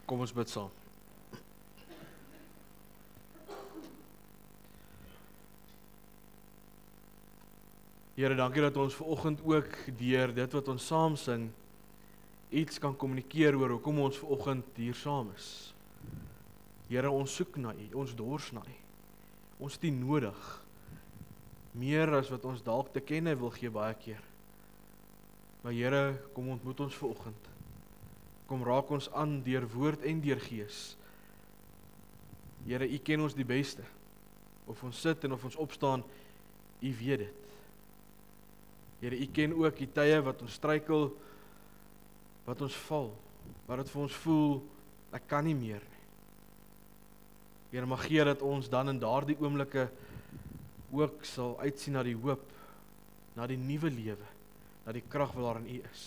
Kom ons bid saam. Here, dankie dat ons vanoggend ook deur dit wat ons saam sing, iets kan kommunikeer oor hoekom ons vanoggend hier saam is. Here, ons soek na U, ons dors na U. Ons het U nodig. Meer as wat ons dalk te kenne wil gee baie keer. Maar Here, kom ontmoet ons vanoggend. Kom raak ons aan deur woord en deur gees. Here, U ken ons die beste. Of ons sit en of ons opstaan, U weet dit. Here, U ken ook die tye wat ons struikel, wat ons val, wat dit vir ons voel, ek kan nie meer nie. Here, mag gee dat ons dan in daardie oomblikke ook sal uitsien na die hoop, na die nuwe lewe, na die krag wat daar in U is.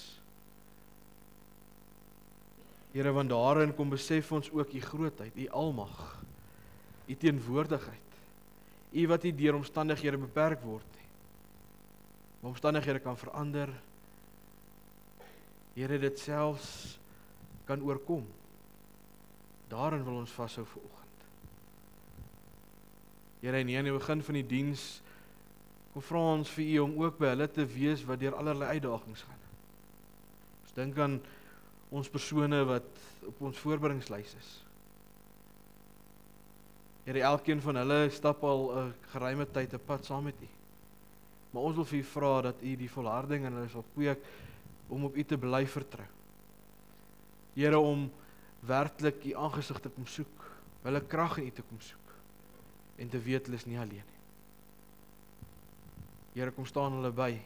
Here, want daarin kom besef ons ook U grootheid, U almag, U teenwoordigheid, U wat nie deur omstandighede beperk word nie. Maar omstandighede kan verander. Here, dit selfs kan oorkom. Daarin wil ons vashou vanoggend. Here, en hier aan die begin van die diens, kom vra ons vir U om ook by hulle te wees wat deur allerlei uitdagings gaan. Ons dink aan ons persone wat op ons voorbereidingslys is. Here, elkeen van hulle stap al 'n geruime tyd 'n pad saam met U. Maar ons wil vir U vra dat U die volharding in hulle sal kweek om op U te bly vertrou. Here, om werklik U aangesig te kom soek, hulle krag in U te kom soek en te weet hulle is nie alleen nie. Here, kom staan hulle by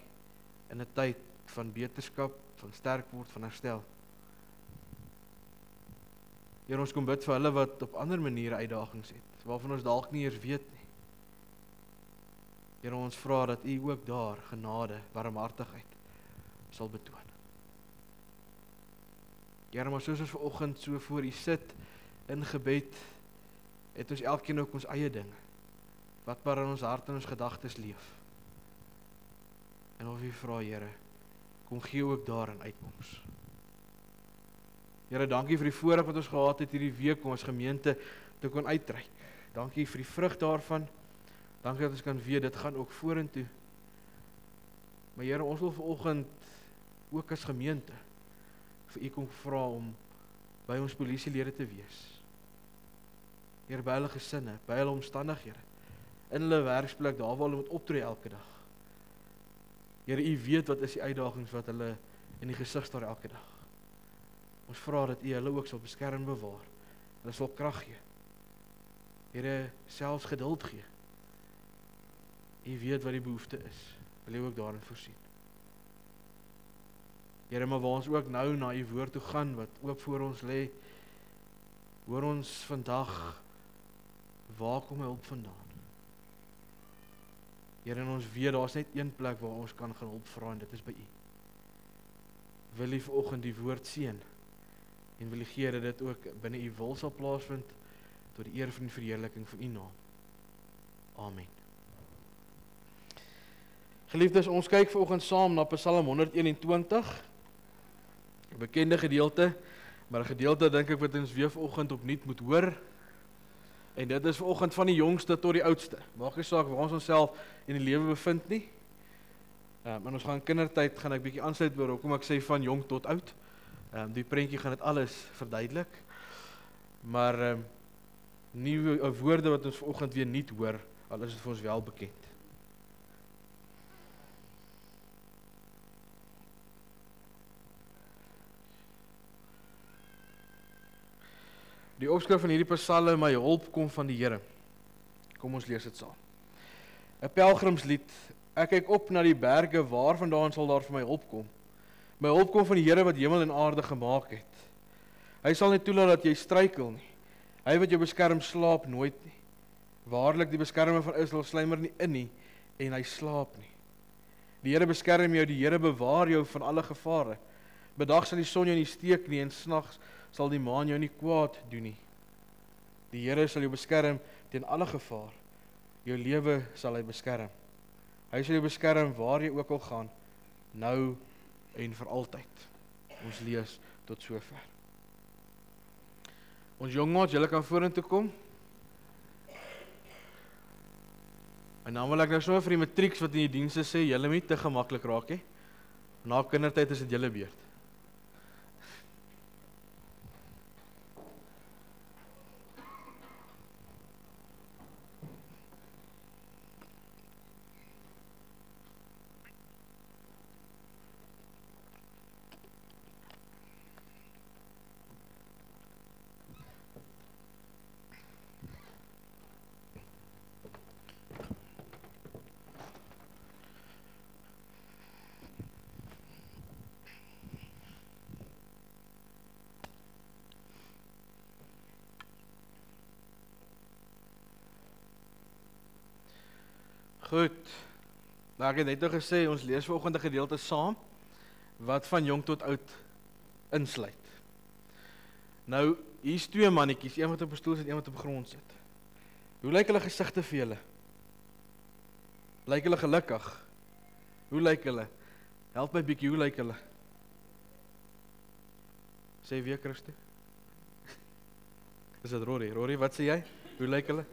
in 'n tyd van beterskap, van sterk word, van herstel. Here, ons kom bid vir hulle wat op ander maniere uitdagings het, waarvan ons dalk nie eers weet nie. Here, ons vra dat U ook daar genade, barmhartigheid sal betoon. Here, maar soos ons vanoggend so voor U sit in gebed, het ons elkeen ook ons eie dinge, wat maar in ons hart en ons gedagtes leef. En of U vra, Here, kom gee ook daarin uitkoms. Here, dankie vir die voorreg wat ons gehad het hierdie week om ons gemeente te kon uitreik. Dankie vir die vrug daarvan. Dankie dat ons kan weet, dit gaan ook vorentoe. Maar Here, ons wil vanoggend ook as gemeente vir U kom vra om by ons polisielede te wees. Here, by hulle gesinne, by hulle omstandighede, in hulle werksplek, daar waar hulle moet optree elke dag. Here, U weet wat is die uitdagings wat hulle in die gesig staar elke dag. Ons vra dat U hulle ook sal beskerm en bewaar. Hulle sal krag gee. Here, selfs geduld gee. U weet wat die behoefte is. Wil U ook daarin voorsien. Here, maar waar ons ook nou na U woord toe gaan, wat ook voor ons lê, hoor ons vandag, waar kom hulp vandaan? Here, en ons weet, daar is net een plek waar ons kan gaan hulp vra, en dit is by U. Wil U vanoggend die woord seën, en wil U gee dat dit ook binne U wil sal plaasvind, tot die eer van die verheerliking van U naam. Amen. Geliefdes, ons kyk vanoggend saam na Psalm 121, 'n bekende gedeelte, maar 'n gedeelte dink ek wat ons weer vanoggend opnuut moet hoor. En dit is vanoggend van die jongste tot die oudste. Maak nie saak waar ons onsself in die lewe bevind nie. Maar ons gaan kindertyd gaan ek bietjie aansluit oor hoekom ek sê van jong tot oud. Die prentjie gaan dit alles verduidelik. Maar nuwe woorde wat ons vanoggend weer nie hoor, al is dit vir ons wel bekend. Die opskrif van hierdie psalm, my hulp kom van die Here. Kom ons lees dit saam. 'n Pelgrimslied, ek kyk op na die berge, waarvandaan sal daar vir my hulp kom? My hulp kom van die Here wat hemel en aarde gemaak het. Hy sal nie toelaat dat jy struikel nie. Hy wat jou beskerm, slaap nooit nie. Waarlik, die beskermer van Israel sluimer nie in nie, en hy slaap nie. Die Here beskerm jou, die Here bewaar jou van alle gevare. Bedag sal die son jou nie steek nie, en snags sal die maan jou nie kwaad doen nie. Die Here sal jou beskerm teen alle gevaar. Jou lewe sal hy beskerm. Hy sal jou beskerm waar jy ook al gaan, nou en vir altyd. Ons lees tot sover. Ons jong maats, julle kan vorentoe kom. En dan wil ek nou sommer vir die matrieks wat in die dienste sê, julle moet nie te gemaklik raak nie. Na kindertyd is dit julle beurt. Goed, nou ek het net nou gesê, ons lees vanoggend 'n gedeelte saam, wat van jong tot oud insluit. Nou, hier's twee mannetjies, een wat op 'n stoel sit, een wat op die grond sit. Hoe lyk hulle gesigte vir julle? Lyk hulle gelukkig? Hoe lyk hulle? Help my bietjie, hoe lyk hulle? Sê weer, Christo. Is dit Rory? Rory, wat sê jy? Hoe lyk hulle?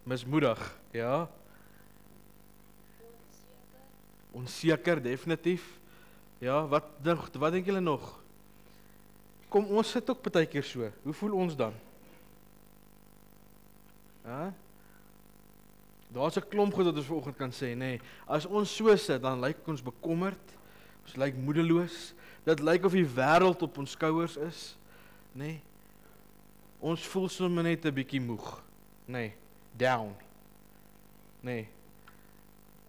Mismoedig, ja. Onseker, definitief. Ja, wat dink julle nog? Kom, ons sit ook partykeer so. Hoe voel ons dan? Ja? Daar's 'n klomp goed wat ons vanoggend kan sê, nê. As ons so sit, dan lyk ons bekommerd. Ons lyk moedeloos. Dit lyk of die wêreld op ons skouers is, nê. Ons voel sommer net 'n bietjie moeg, nê. Down. Nê.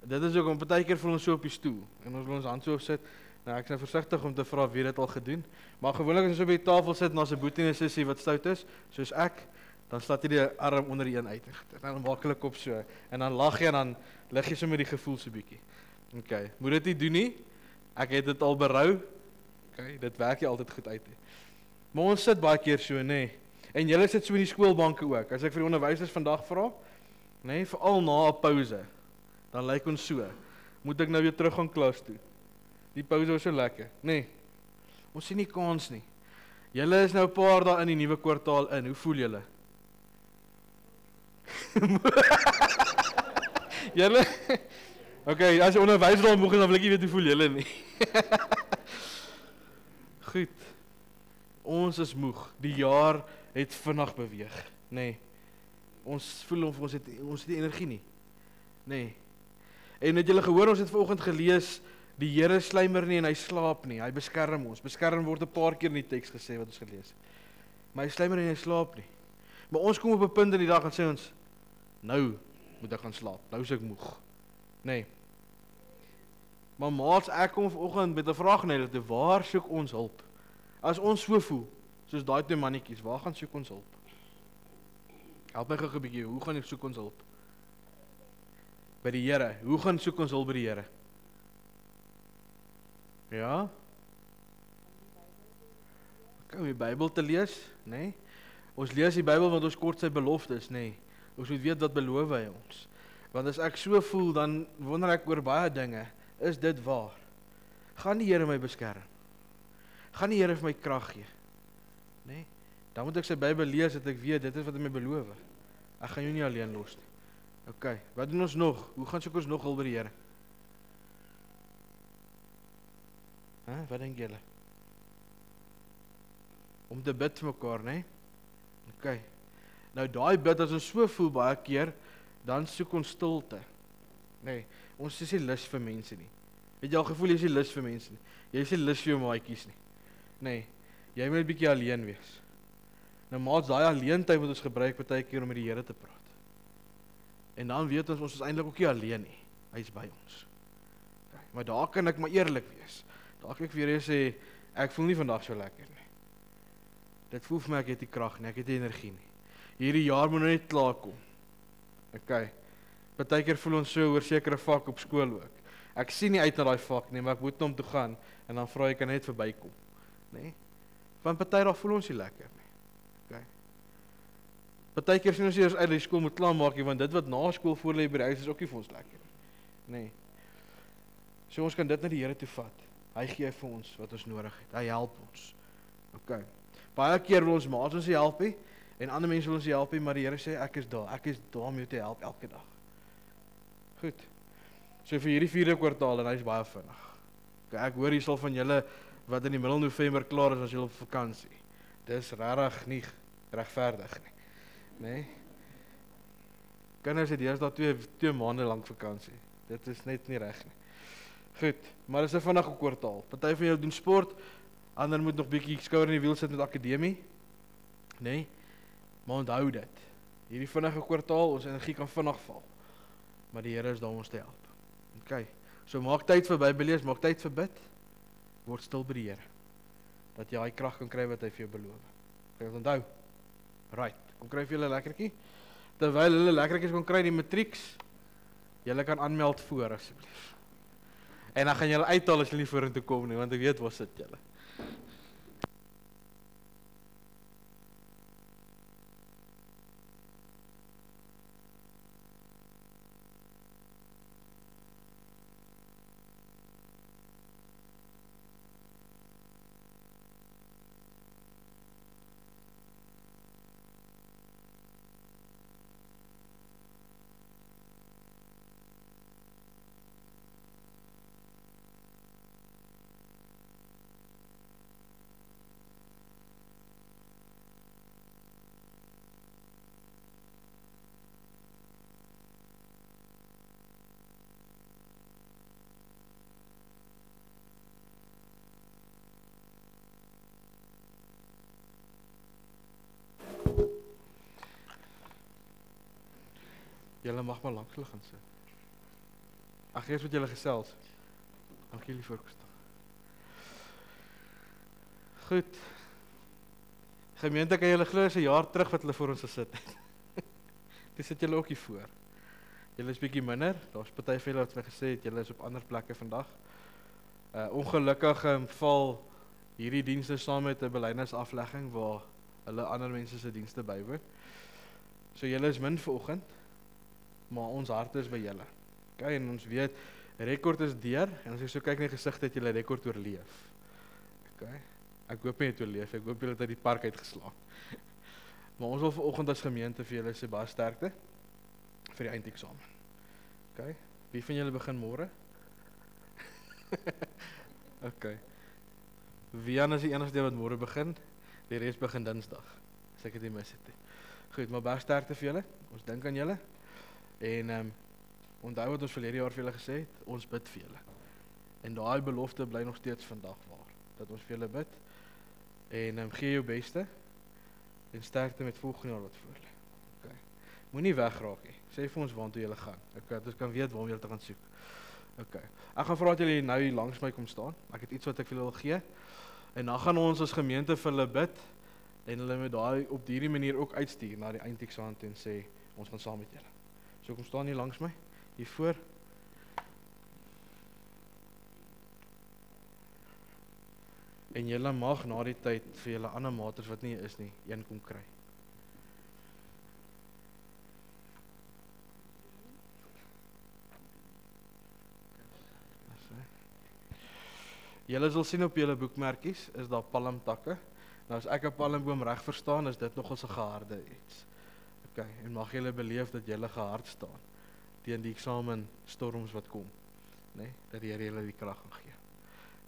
Dit is ook om partykeer voel ons so op die stoel en ons wil ons hand so opsit. Nou ek is nou versigtig om te vra wie dit al gedoen, maar gewoonlik as ons op die tafel sit na 'n boetie en 'n sussie wat stout is, soos ek, dan slaat jy die arm onder die een uit. En dan maak hulle kop so en dan lag jy en dan lig jy sommer die gevoel so bietjie. Okay, moet dit nie doen nie. Ek het dit al berou. Okay, dit werk nie altyd goed uit nie. Maar ons sit baie keer so, nê. En julle sit so in die skoolbanke ook. As ek vir die onderwysers vandag vra, nê, veral na 'n pouse, dan lyk ons so. Moet ek nou weer terug gaan klas toe? Die pouse was so lekker, nê. Ons sien nie kans nie. Julle is nou 'n paar dae in die nuwe kwartaal in. Hoe voel julle? Julle? Okay, as jy onderwyser dan moeg, dan wil ek nie weet hoe voel julle nie. Goed. Ons is moeg. Die jaar het vinnig beweeg, nê. Ons voel of ons het nie energie nie. Nê. En het julle gehoor, ons het vanoggend gelees, die Here slymer nie en hy slaap nie. Hy beskerm ons. Beskerm word 'n paar keer in die teks gesê wat ons gelees het. Maar hy slymer nie en hy slaap nie. Maar ons kom op 'n punt in die dag en sê ons, nou moet ek gaan slaap. Nou is ek moeg. Nê. Maar maats, ek kom vanoggend met 'n vraag na julle toe. Waar soek ons hulp? As ons so voel, soos daai twee mannetjies, waar gaan soek ons hulp? Help my gou 'n bietjie. Hoe gaan ek soek ons hulp? By die Here. Hoe gaan soek ons hulp by die Here? Ja? Kom die Bybel te lees, nê? Nee? Ons lees die Bybel want ons kort sy beloftes, nê? Nee? Ons moet weet wat beloof hy ons. Want as ek so voel, dan wonder ek oor baie dinge. Is dit waar? Gaan die Here my beskerm? Gaan die Here vir my krag gee? Nê? Nee? Dan moet ek sy Bybel lees dat ek weet dit is wat hy my beloof. Ek gaan jou nie alleen los nie. Okay, wat doen ons nog? Hoe gaan soek ons nog hulp by die Here? Wat dink julle? Om te bid vir mekaar, né? Okay. Nou daai bid as ons so voel baie keer, dan soek ons stilte. Nê, ons is nie lus vir mense nie. Het jy al gevoel jy is nie lus vir mense nie? Jy is nie lus vir jou maatjies nie. Nê, jy moet 'n bietjie alleen wees. Nou maats, daai alleentyd moet ons gebruik baie keer om met die Here te praat. En dan weet ons is eintlik ook nie alleen nie. Hy is by ons. Okay, maar daar kan ek maar eerlik wees. Daar kan ek vir julle sê, ek voel nie vandag so lekker nie. Dit voel vir my ek het nie krag nie, ek het nie energie nie. Hierdie jaar moet nou net klaar kom. Okay. Baie keer voel ons so oor sekere vak op skool ook. Ek sien nie uit na daai vak nie, maar ek moet hom toe gaan en dan vra ek kan net verbykom, nê? Want baie dae voel ons nie lekker nie. Okay. Baie keer sien ons eers uit die skool moet klaarmaak, want dit wat na skool voor lê by die huis is ook nie vir ons lekker nie. Nê. So ons kan dit na die Here toe vat. Hy gee vir ons wat ons nodig het. Hy help ons. Okay. Baie keer wil ons maats ons help nie En ander mense wil ons nie help nie, maar die Here sê ek is daar om jou te help elke dag. Goed. So vir hierdie 4de kwartaal en hy's baie vinnig. Ek hoor hier sal van julle wat in die middel November klaar is as julle op vakansie. Dis regtig nie regverdig nie. Nee. Kinders het deesdae 2 maande lank vakansie. Dit is net nie reg nie. Goed, maar dis 'n vinnige kwartaal. Party van julle doen sport, ander moet nog bietjie skouer in die wiel sit met akademie. Nee. Maar onthou dit. Hierdie vinnige kwartaal, ons energie kan vinnig val. Maar die Here is daar om ons te help. OK. So maak tyd vir Bybel lees, maak tyd vir bid. Word stil by die Here. Dat jy daai krag kan kry wat hy vir jou beloof. Kan jy onthou? Right. Kom kry vir julle lekkertjie. Terwyl hulle lekkertjies kon kry die matrieks, julle kan aanmeld voor asseblief. En dan gaan julle uithaal as julle nie vorentoe kom nie, want ek weet waar sit julle. Julle mag maar langs hulle gaan sit. Ag, eers met julle gesels. Dankie julle voorgestel. Goed. Gemeente, kan julle glo is 'n jaar terug wat hulle voor ons gesit het. Dis sit julle ook hier voor. Julle is bietjie minder. Daar's party van julle wat vir gesê het julle is op ander plekke vandag. Ongelukkig val hierdie dienste saam met 'n belydenisaflegging waar hulle ander mense se dienste bywoon. So julle is min vanoggend. Maar ons harte is by julle. Okay, en ons weet, rekord is deur, en as jy so kyk na die gesigte, het julle rekord oorleef. Okay, ek hoop nie het oorleef, ek hoop julle het uit die park uitgeslaan. Maar ons wil vanoggend as gemeente vir julle sê baie sterkte vir die eindeksamen. Okay, wie van julle begin môre? Okay. Wian is die enigste wat môre begin, die res begin Dinsdag, as ek dit nie mis het. Goed, maar baie sterkte vir julle, ons dink aan julle. En onthou wat ons verlede jaar vir julle gesê het, ons bid vir julle. En daai belofte bly nog steeds vandag waar, dat ons vir julle bid. En gee jou beste en sterkte met volgende jaar wat voor lê. Okay. Moenie wegraak nie. Sê vir ons waartoe julle gaan. Okay, dat ons kan weet waarom julle te gaan soek. Okay. Ek gaan vra dat julle nou hier langs my kom staan. Ek het iets wat ek vir julle wil gee. En dan gaan ons as gemeente vir hulle bid en hulle met daai op hierdie manier ook uitstuur na die eindeksamen en sê ons gaan saam met julle. So kom staan hier langs my, hier voor. En julle mag na die tyd vir julle ander maters wat nie is nie, een kom kry. Julle sal sien op julle boekmerkies, is daar palmtakke. Nou as ek 'n palmboom reg verstaan, is dit nogals 'n geharde iets. Okay, en mag julle beleef dat julle gehard staan teen die eksamen storms wat kom, nee, dat die Here julle die krag gaan gee.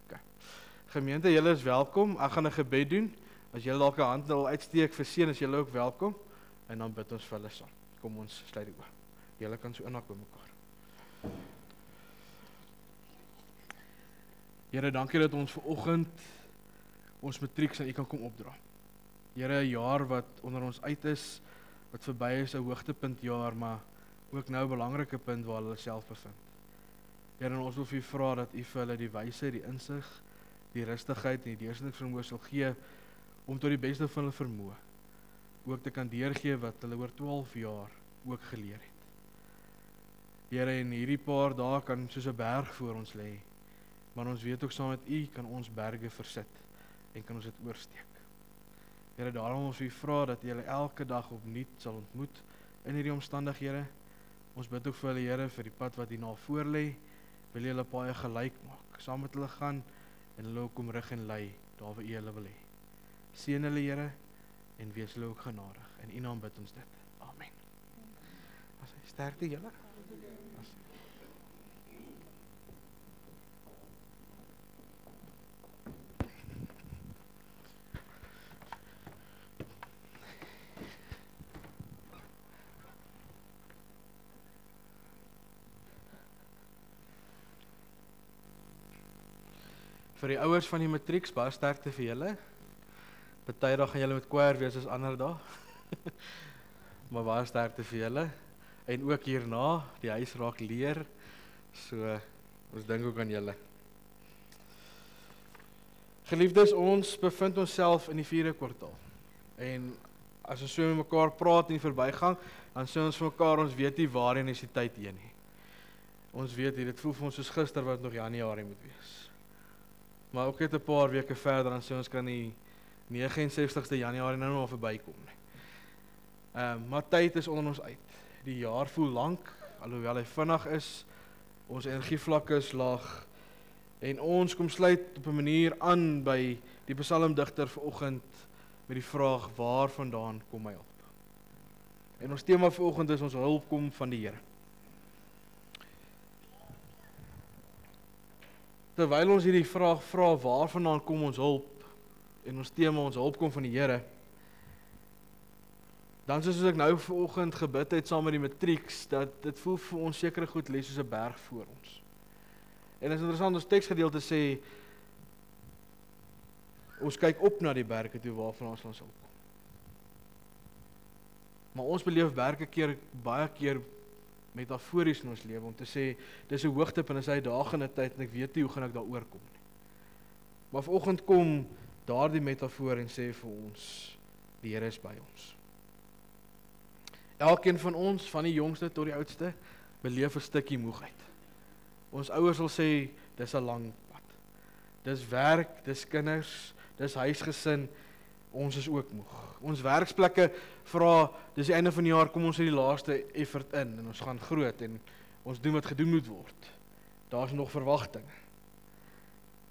Okay. Gemeente, julle is welkom. Ek gaan 'n gebed doen. As julle dalk 'n hand wil uitsteek vir seën, is julle ook welkom. En dan bid ons vir hulle saam. Kom ons sluit die oë. Julle kan so innak by mekaar. Here, dankie dat ons vanoggend ons matrieks aan U kan kom opdra. Here, 'n jaar wat onder ons uit is, wat verby is, 'n hoogtepuntjaar, maar ook nou 'n belangrike punt waar hulle self bevind. Here, en ons wil vir U vra dat U vir hulle die wysheid, die insig, die rustigheid en die deursettingsvermoë sal gee om tot die beste van hulle vermoë ook te kan deurgee wat hulle oor 12 jaar ook geleer het. Here, en hierdie paar dae kan soos 'n berg voor ons lê, maar ons weet ook saam met U kan ons berge versit en kan ons dit oorsteek. Here, daarom ons U vra dat julle elke dag opnuut sal ontmoet in hierdie omstandighede. Ons bid ook vir hulle, Here, vir die pad wat hierna voor lê. Wil julle baie gelyk maak, saam met hulle gaan en hulle ook kom rig en lei daar waar U hulle wil hê. Seën hulle, Here, en wees hulle ook genadig. In U naam bid ons dit. Amen. Sterkte julle. Vir die ouers van die matrieks, baie sterkte vir julle. Party dag gaan julle met choir wees as ander dae. Maar baie sterkte vir julle. En ook hierna, die huis raak leer. So, ons dink ook aan julle. Geliefdes, ons bevind onsself in die 4de kwartaal. En as ons so met mekaar praat in die verbygang, dan sê ons vir mekaar, ons weet nie waarheen is die tyd heen nie. Ons weet nie, dit voel vir ons soos gister wat nog Januarie moet wees. Maar ook net 'n paar weke verder, dan sê ons kan die 69ste Januarie nou nog verbykom nie. Maar tyd is onder ons uit. Die jaar voel lank, alhoewel hy vinnig is, ons energievlakke is laag, en ons kom sluit op 'n manier aan by die psalmdigter vanoggend met die vraag, waar vandaan kom my hulp? En ons tema vanoggend is, ons hulp kom van die Here. Terwyl ons hierdie vraag vra, waar vandaan kom ons hulp, en ons tema, ons hulp kom van die Here, dan soos ek nou vanoggend gebid het saam met die matrieks, dat dit voel vir ons sekere goed lê soos 'n berg voor ons. En is interessant, ons teksgedeelte sê, ons kyk op na die berge toe waarvan ons hulp kom. Maar ons beleef baie keer metafories in ons lewe, om te sê, dis 'n hoogtepunt, en dis 'n uitdagende tyd, en ek weet nie hoe gaan ek daaroor kom nie. Maar vanoggend kom daardie metafoor en sê vir ons, die Here is by ons. Elkeen van ons, van die jongste tot die oudste, beleef 'n stukkie moegheid. Ons ouers sal sê, dis 'n lang pad. Dis werk, dis kinders, dis huisgesin, ons is ook moeg. Ons werksplekke vra, dis die einde van die jaar, kom ons die laaste effort in, en ons gaan groot, en ons doen wat gedoen moet word. Daar is nog verwagtinge.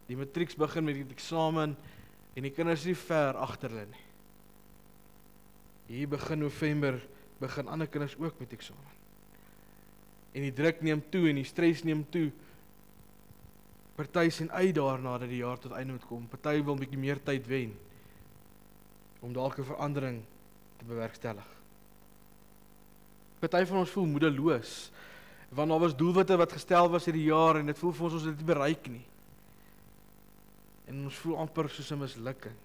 Die matrieks begin met die eksamen, en die kinders is nie ver agter hulle nie. Hier begin November, begin ander kinders ook met eksamen. En die druk neem toe, en die stres neem toe. Party sien uit daarna dat die jaar tot einde moet kom. Party wil 'n bietjie meer tyd wen, om dalk 'n verandering te bewerkstellig. Party van ons voel moedeloos, want daar was doelwitte wat gestel was hierdie jaar, en dit voel vir ons het dit nie bereik nie. En ons voel amper soos 'n mislukking.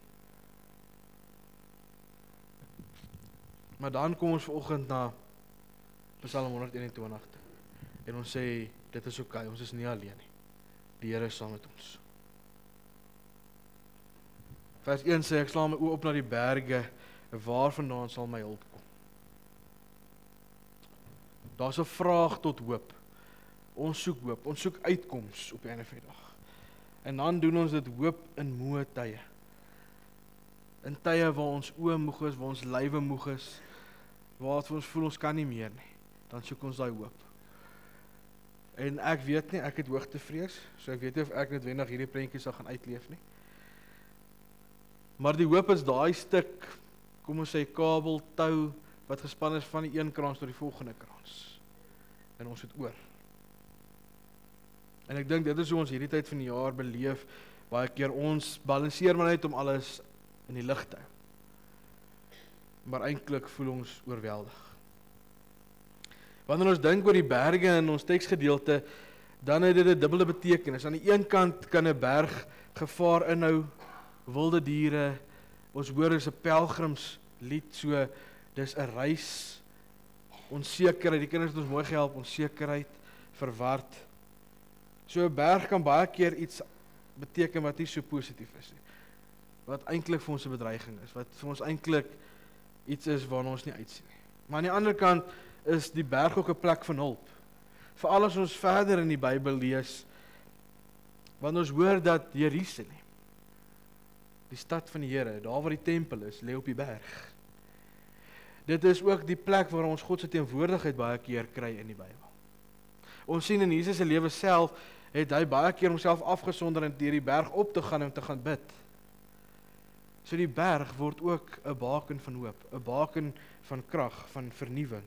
Maar dan kom ons vanoggend na Psalm 121 toe, en ons sê, dit is oké, ons is nie alleen nie. Die Here is saam met ons. Vers 1 sê, ek slaan my oë op na die berge, waar vandaan sal my hulp kom? Daar's 'n vraag tot hoop. Ons soek hoop, ons soek uitkoms op die einde van die dag. En dan doen ons dit hoop in moeë tye. In tye waar ons oë moeg is, waar ons lywe moeg is, waar ons voel ons kan nie meer nie, dan soek ons daai hoop. En ek weet nie, ek het hoogtevrees, so ek weet nie of ek noodwendig hierdie prentjie sal gaan uitleef nie. Maar die hoop is daai stuk, kom ons sê kabel, tou, wat gespan is van die een krans tot die volgende krans. En ons het oor. En ek dink dit is hoe ons hierdie tyd van die jaar beleef, baie keer ons balanseer maar net om alles in die lig te hou. Maar eintlik voel ons oorweldig. Wanneer ons dink oor die berge in ons teksgedeelte, dan het dit 'n dubbele betekenis. Aan die een kant kan 'n berg gevaar inhou, wilde diere, ons hoor dis 'n pelgrimslied, so dis 'n reis, onsekerheid, die kinders het ons mooi gehelp, onsekerheid, verward. So 'n berg kan baie keer iets beteken wat nie so positief is nie, wat eintlik vir ons 'n bedreiging is, wat vir ons eintlik iets is waarna ons nie uitsien nie. Maar aan die ander kant is die berg ook 'n plek van hulp. Veral as ons verder in die Bybel lees, want ons hoor dat Jerusalem, die stad van die Here, daar waar die tempel is, lê op die berg. Dit is ook die plek waar ons God se teenwoordigheid baie keer kry in die Bybel. Ons sien in Jesus se lewe self, het hy baie keer homself afgesonder en deur die berg op te gaan en te gaan bid. So die berg word ook 'n baken van hoop, 'n baken van krag, van vernuwing.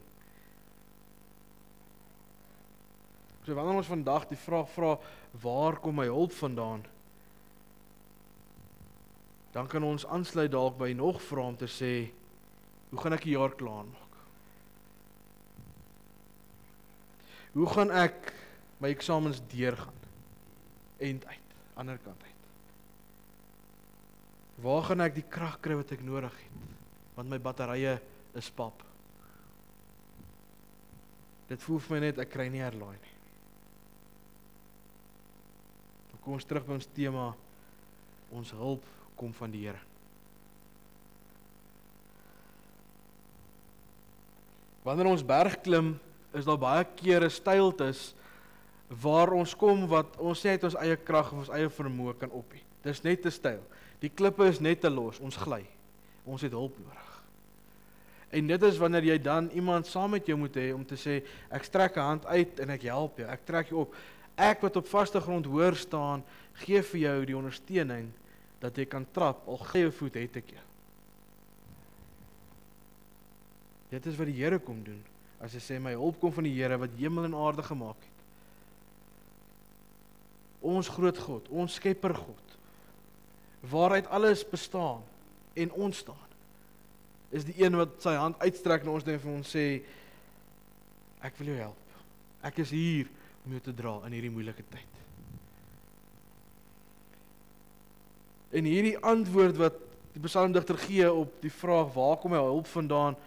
So wanneer ons vandag die vraag vra, waar kom my hulp vandaan? Dan kan ons aansluit dalk by nog vra om te sê, hoe gaan ek die jaar klaarmaak? Hoe gaan ek my eksamens deurgaan? Eind uit, ander kant uit. Waar gaan ek die krag kry wat ek nodig het? Want my batterye is pap. Dit voel vir my net, ek kry nie herlaai nie. Dan kom ons terug by ons tema, ons hulp kom van die Here. Wanneer ons berg klim, is daar baie kere steiltes waar ons kom wat ons sê het ons eie krag of ons eie vermoë kan ophef. Dis net te steil. Die klippe is net te los, ons gly. Ons het hulp nodig. En dit is wanneer jy dan iemand saam met jou moet hê om te sê, ek strek 'n hand uit en ek help jou, ek trek jou op. Ek wat op vaste grond hoor staan, gee vir jou die ondersteuning dat jy kan trap, al gee jou voet het ek jou. Dit is wat die Here kom doen, as hy sê, my hulp kom van die Here wat hemel en aarde gemaak het. Ons groot God, ons skepper God, waaruit alles bestaan en ontstaan, is die een wat sy hand uitstrek na ons en vir ons sê, ek wil jou help. Ek is hier om jou te dra in hierdie moeilike tyd. En hierdie antwoord wat die psalmdigter gee op die vraag, waar kom my hulp vandaan?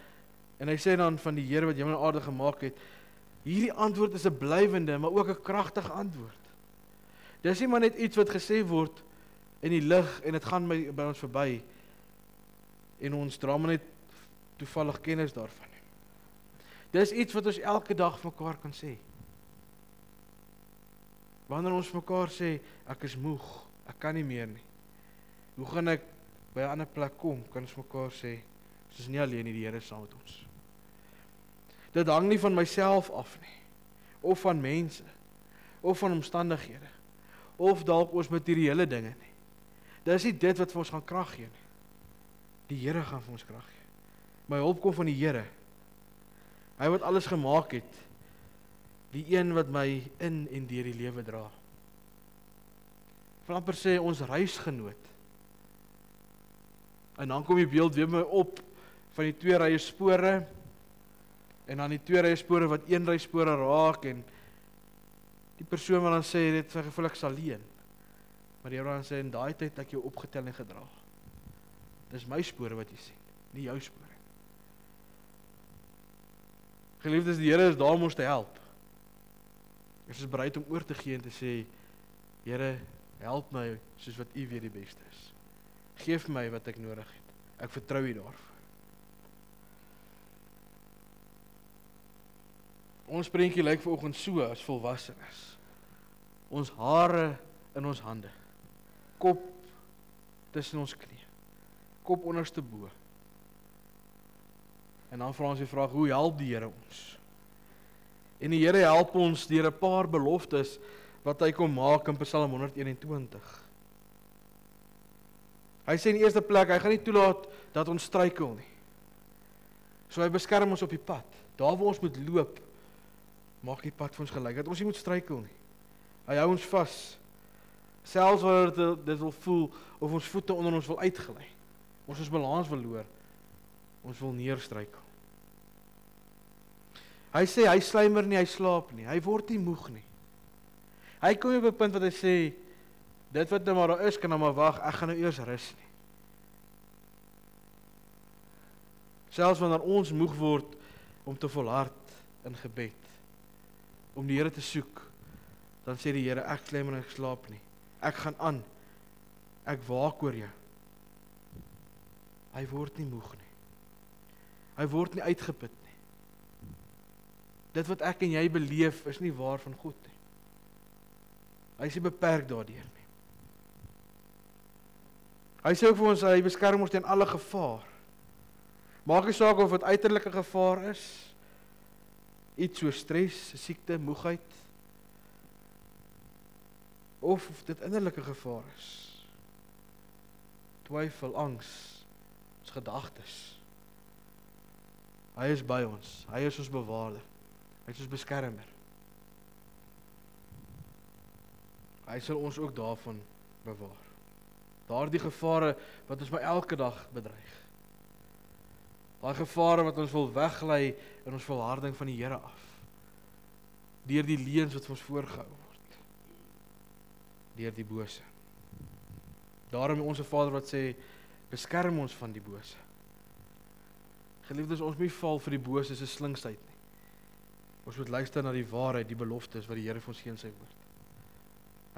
En hy sê dan van die Here wat hemel en aarde gemaak het, hierdie antwoord is 'n blywende, maar ook 'n kragtige antwoord. Dis nie maar net iets wat gesê word in die lig en dit gaan by ons verby en ons dra maar net toevallig kennis daarvan. Dis iets wat ons elke dag vir mekaar kan sê. Wanneer ons vir mekaar sê, ek is moeg, ek kan nie meer nie. Hoe gaan ek by 'n ander plek kom? Kan ons mekaar sê, ons is nie alleen nie, die Here is saam met ons. Dit hang nie van myself af nie, of van mense, of van omstandighede, of dalk ons materiële dinge nie. Dis nie dit wat vir ons gaan krag gee nie. Die Here gaan vir ons krag gee. My hulp kom van die Here. Hy wat alles gemaak het, die een wat my in en deur die lewe dra. Wil amper sê ons reisgenoot. En dan kom die beeld weer my op van die 2 rye spore en dan die 2 rye spore wat 1 ry spore raak en die persoon wat dan sê dit sy gevoel ek is alleen. Maar die Here dan sê in daai tyd het ek jou opgetel en gedra. Dis my spore wat jy sien, nie jou spore. Geliefdes, die Here is daar om ons te help. Ons is bereid om oor te gee en te sê, Here, help my soos wat U weet die beste is. Geef my wat ek nodig het. Ek vertrou U daarvoor. Ons prentjie lyk vanoggend so as volwassenes. Ons hare in ons hande. Kop tussen ons knie. Kop onderste bo. En dan vra ons die vraag, hoe help die Here ons? En die Here help ons deur 'n paar beloftes wat hy kom maak in Psalm 121. Hy sê in die eerste plek, hy gaan nie toelaat dat ons struikel nie. So hy beskerm ons op die pad. Daar waar ons moet loop, maak die pad vir ons gelyk, dat ons nie moet struikel nie. Hy hou ons vas. Selfs wanneer dit wil voel of ons voete onder ons wil uitgly. Ons balans verloor. Ons wil neerstruikel. Hy sê, hy slymer nie, hy slaap nie. Hy word nie moeg nie. Hy kom op 'n punt wat hy sê, dit wat nou maar daar is, kan nou maar wag, ek gaan nou eers rus nie. Selfs wanneer ons moeg word om te volhard in gebed, om die Here te soek, dan sê die Here, ek slymer en ek slaap nie. Ek gaan aan. Ek waak oor jou. Hy word nie moeg nie. Hy word nie uitgeput nie. Dit wat ek en jy beleef, is nie waar van God nie. Hy is nie beperk daardeur nie. Hy sê ook vir ons, hy beskerm ons teen alle gevaar. Maak nie saak of dit uiterlike gevaar is, iets so stres, siekte, moegheid, of dit innerlike gevaar is. twyfel, angs, ons gedagtes. Hy is by ons, hy is ons bewaarder, hy is ons beskermer. Hy sal ons ook daarvan bewaar. Daardie gevare wat ons maar elke dag bedreig. Daai gevare wat ons wil weglei in ons volharding van die Here af. Deur die leuns wat vir ons voorgehou word. Deur die bose. Daarom ons Vader wat sê, beskerm ons van die bose. Geliefdes, ons moet nie val vir die bose se slinksheid nie. Ons moet luister na die waarheid, die beloftes wat die Here vir ons gee in sy woord.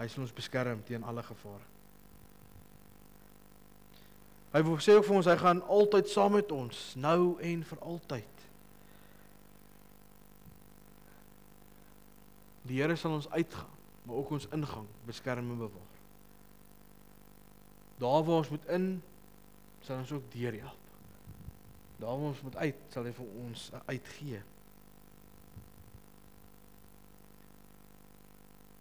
Hy sal ons beskerm teen alle gevare. Hy sê ook vir ons, hy gaan altyd saam met ons, nou en vir altyd. Die Here sal ons uitgaan, maar ook ons ingang beskerm en bewaar. Daar waar ons moet in, sal ons ook deurhelp. Daar waar ons moet uit, sal hy vir ons uitgee.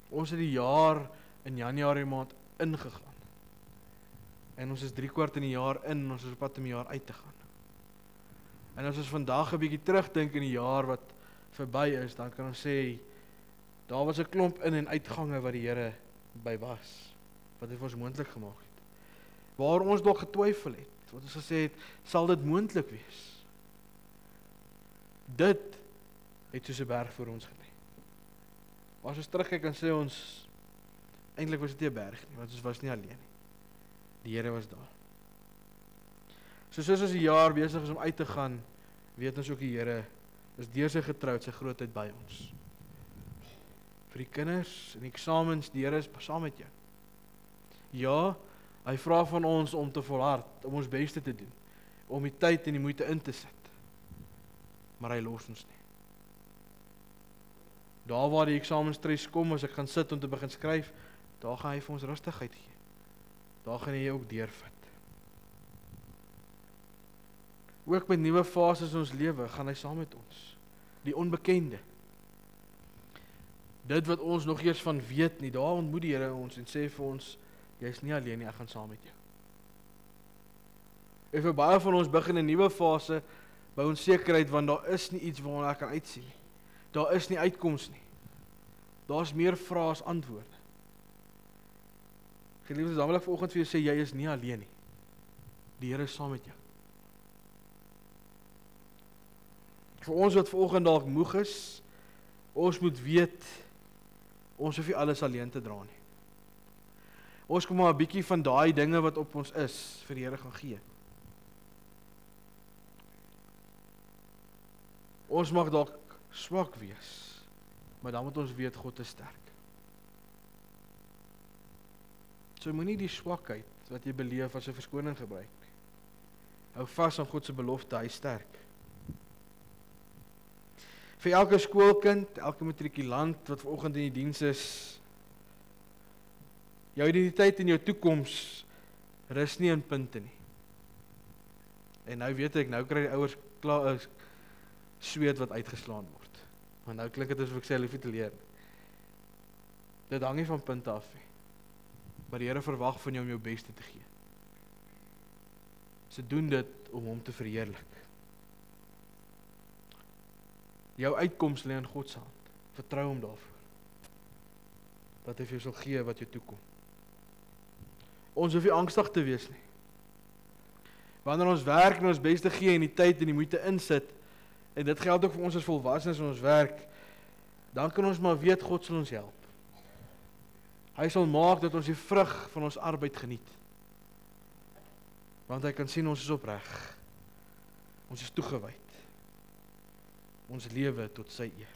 Ons het die jaar in Januarie maand ingegaan. En ons is 3/4 in die jaar in, en ons is op pad om die jaar uit te gaan. En as ons vandag 'n bietjie terugdink in die jaar wat verby is, dan kan ons sê, daar was 'n klomp in- en uitgange wat die Here by was, wat hy vir ons moontlik gemaak het. Waar ons dalk getwyfel het, wat ons gesê het, sal dit moontlik wees? Dit het soos 'n berg voor ons gelê. As ons terugkyk en sê ons, eintlik was dit nie 'n berg nie, want ons was nie alleen nie. Die Here was daar. Soos ons die jaar besig is om uit te gaan, weet ons ook die Here is deur sy getroud, sy grootheid by ons. Vir die kinders en die eksamens, die Here is saam met jou. Ja, hy vra van ons om te volhard, om ons beste te doen, om die tyd en die moeite in te sit. Maar hy los ons nie. Daar waar die eksamenstres kom, as ek gaan sit om te begin skryf, daar gaan hy vir ons rustigheid gee. Daar gaan hy ook deurvat. Ook met nuwe fases in ons lewe, gaan hy saam met ons. Die onbekende. Dit wat ons nog eers van weet nie, daar ontmoet die Here ons en sê vir ons, jy is nie alleen nie, ek gaan saam met jou. En vir baie van ons begin 'n nuwe fase by onsekerheid, want daar is nie iets waarna ek kan uitsien nie. Daar is nie uitkoms nie. Daar's meer vrae as antwoorde. Geliefdes, dan wil ek vanoggend vir jou sê, jy is nie alleen nie. Die Here is saam met jou. Vir ons wat vanoggend dalk moeg is, ons moet weet, ons hoef nie alles alleen te dra nie. Ons kom maar 'n bietjie van daai dinge wat op ons is, vir die Here gaan gee. Ons mag dalk swak wees, maar dan moet ons weet, God is sterk. So moenie die swakheid wat jy beleef as 'n verskoning gebruik nie. Hou vas aan God se belofte, hy is sterk. Vir elke skoolkind, elke matrikulant wat vanoggend in die diens is, jou identiteit en jou toekoms rus nie in punte nie. En nou weet ek, nou kry die ouers klaar sweet wat uitgeslaan word. Want nou klink dit asof ek sê hulle hoef nie te leer nie. Dit hang nie van punte af nie. Maar die Here verwag van jou om jou beste te gee. Sy doen dit om hom te verheerlik. Jou uitkoms lê in God se hand. Vertrou hom daarvoor. Dat hy vir jou sal gee wat jou toekom. Ons hoef nie angstig te wees nie. Wanneer ons werk en ons beste gee en die tyd en die moeite insit, en dit geld ook vir ons as volwassenes in ons werk, dan kan ons maar weet God sal ons help. Hy sal maak dat ons die vrug van ons arbeid geniet. Want hy kan sien ons is opreg. Ons is toegewyd. Ons lewe tot sy eer.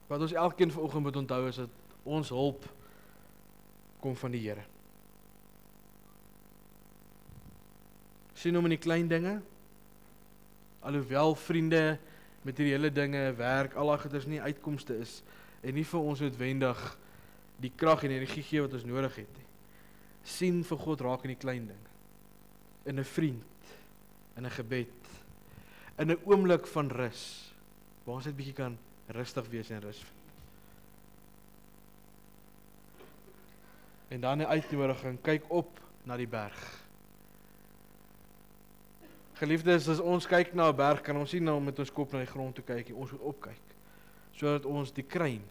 Wat ons elkeen vanoggend moet onthou is dat ons hulp kom van die Here. Sien hom in die klein dinge, alhoewel vriende, materiële dinge, werk, al daai goeders nie uitkomste is, en nie vir ons noodwendig die krag en energie gee wat ons nodig het nie. Sien vir God raak in die klein dinge, in 'n vriend, in 'n gebed, in 'n oomblik van rus, waar ons net bietjie kan rustig wees en rus vind. En dan die uitnodiging, kyk op na die berg. Geliefdes, as ons kyk na 'n berg, kan ons nie nou met ons kop na die grond toe kyk nie, ons moet opkyk, sodat ons die kruin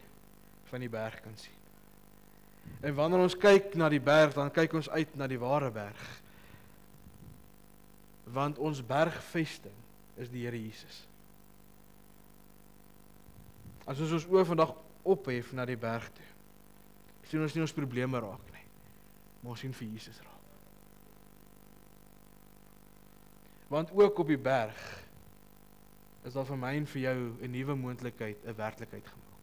van die berg kan sien. En wanneer ons kyk na die berg, dan kyk ons uit na die ware berg. Want ons bergvesting is die Here Jesus. As ons oë vandag ophef na die berg toe, sien ons nie ons probleme raak nie, maar ons sien vir Jesus raak. Want ook op die berg is daar vir my en vir jou 'n nuwe moontlikheid, 'n werklikheid gemaak.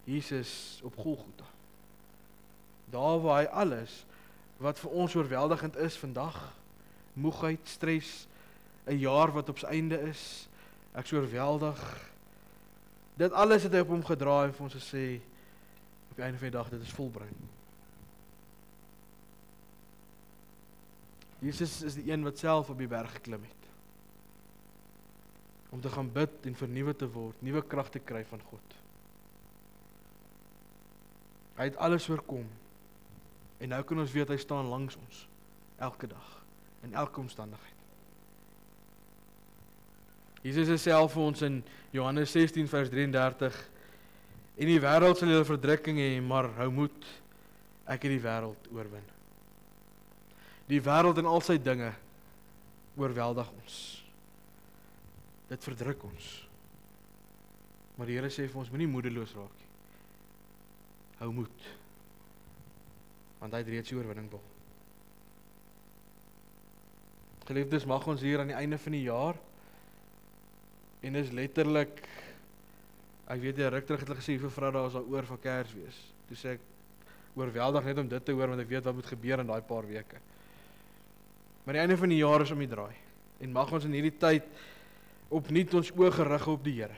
Jesus op Golgotha. Daar waar hy alles wat vir ons oorweldigend is vandag, moegheid, stres, 'n jaar wat op sy einde is, ek is oorweldig. Dit alles het hy op hom gedra en vir ons gesê op die einde van die dag, dit is volbring. Jesus is die een wat self op die berg geklim het, om te gaan bid en vernuwe te word, nuwe krag te kry van God. Hy het alles oorkom, en nou kan ons weet, hy staan langs ons, elke dag, in elke omstandigheid. Jesus is self vir ons in Johannes 16 vers 33, en die wêreld sal julle verdrukking hê, maar hou moed, ek het die wêreld oorwin. Die wêreld en al sy dinge oorweldig ons. Dit verdruk ons. Maar die Here sê vir ons, moenie moedeloos raak nie. Hou moed, want hy het reeds die oorwinning behaal. Geliefdes, mag ons hier aan die einde van die jaar, en is letterlik, ek weet jy, ruk terug het hulle gesê, vir vrou daar is daar oor van Kersfees. Toe sê ek, oorweldig net om dit te hoor, want ek weet wat moet gebeur in daai paar weke. Maar die einde van die jaar is om die draai, en mag ons in hierdie tyd opnuut ons oë gerig op die Here,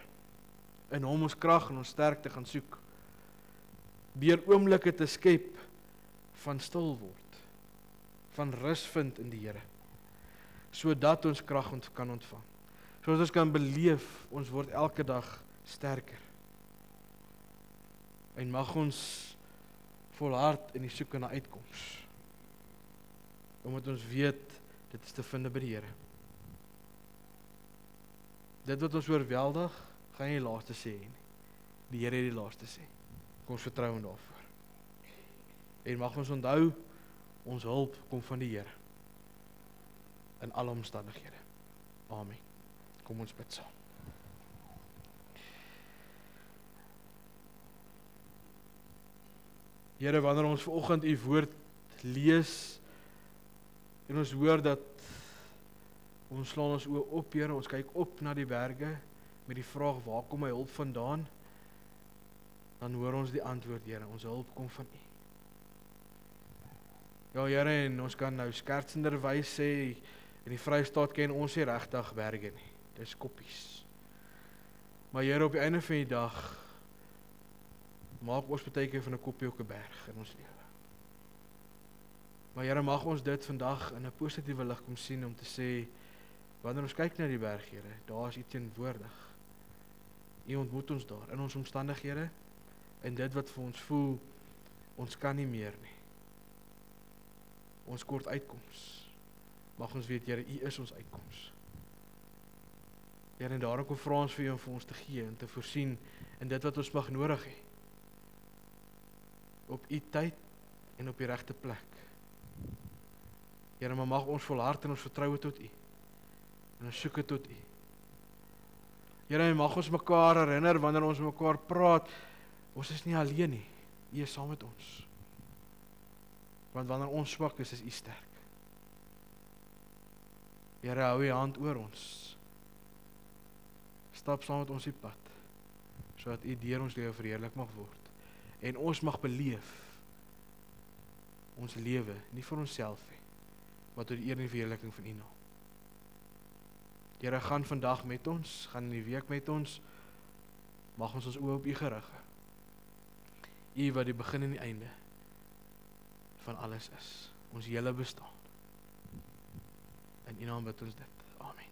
in hom ons krag en ons sterkte gaan soek, deur oomblikke te skep van stil word, van rus vind in die Here, sodat ons krag kan ontvang, sodat ons kan beleef, ons word elke dag sterker, en mag ons volhard in die soeke na uitkoms, omdat ons weet, dit is te vind by die Here. Dit wat ons oorweldig, gaan jy die laaste sê nie. Die Here het die laaste sê. Kom ons vertrou in daarvoor. En mag ons onthou, ons hulp kom van die Here, in alle omstandighede. Amen. Kom ons bid saam. Here, wanneer ons vanoggend u woord lees, en ons hoor dat ons slaan ons oë op, Here, ons kyk op na die berge, met die vraag, waar kom my hulp vandaan? Dan hoor ons die antwoord, Here, ons hulp kom van u. Ja, Here, en ons kan nou skertsenderwys sê, in die Vrystaat ken ons nie regtig berge nie, dis koppies. Maar Here, op die einde van die dag, maak ons partykeer van 'n koppie ook 'n berg in ons lewe. Maar Here, mag ons dit vandag in 'n positiewe lig kom sien, om te sê, wanneer ons kyk na die berg, Here, daar is u teenwoordig. U ontmoet ons daar, in ons omstandighede, en dit wat vir ons voel, ons kan nie meer nie. Ons kort uitkoms. Mag ons weet, Here, u is ons uitkoms. Here, en daarom kom vra ons vir u om vir ons te gee, en te voorsien, in dit wat ons mag nodig hê. Op u tyd, en op die regte plek. Here, maar mag ons volhard in ons vertroue tot u, en ons soeke tot u. Here, en mag ons mekaar herinner, wanneer ons mekaar praat, ons is nie alleen nie, u is saam met ons. Want wanneer ons swak is u sterk. Here, hou u hand oor ons. Stap saam met ons die pad, sodat u deur ons lewe verheerlik mag word. En ons mag beleef ons lewe, nie vir onsself nie, maar tot die eer en verheerliking van u naam. Here, gaan vandag met ons, gaan in die week met ons, mag ons oë op u gerig hou. U wat die begin en die einde van alles is, ons hele bestaan. In u naam bid ons dit. Amen.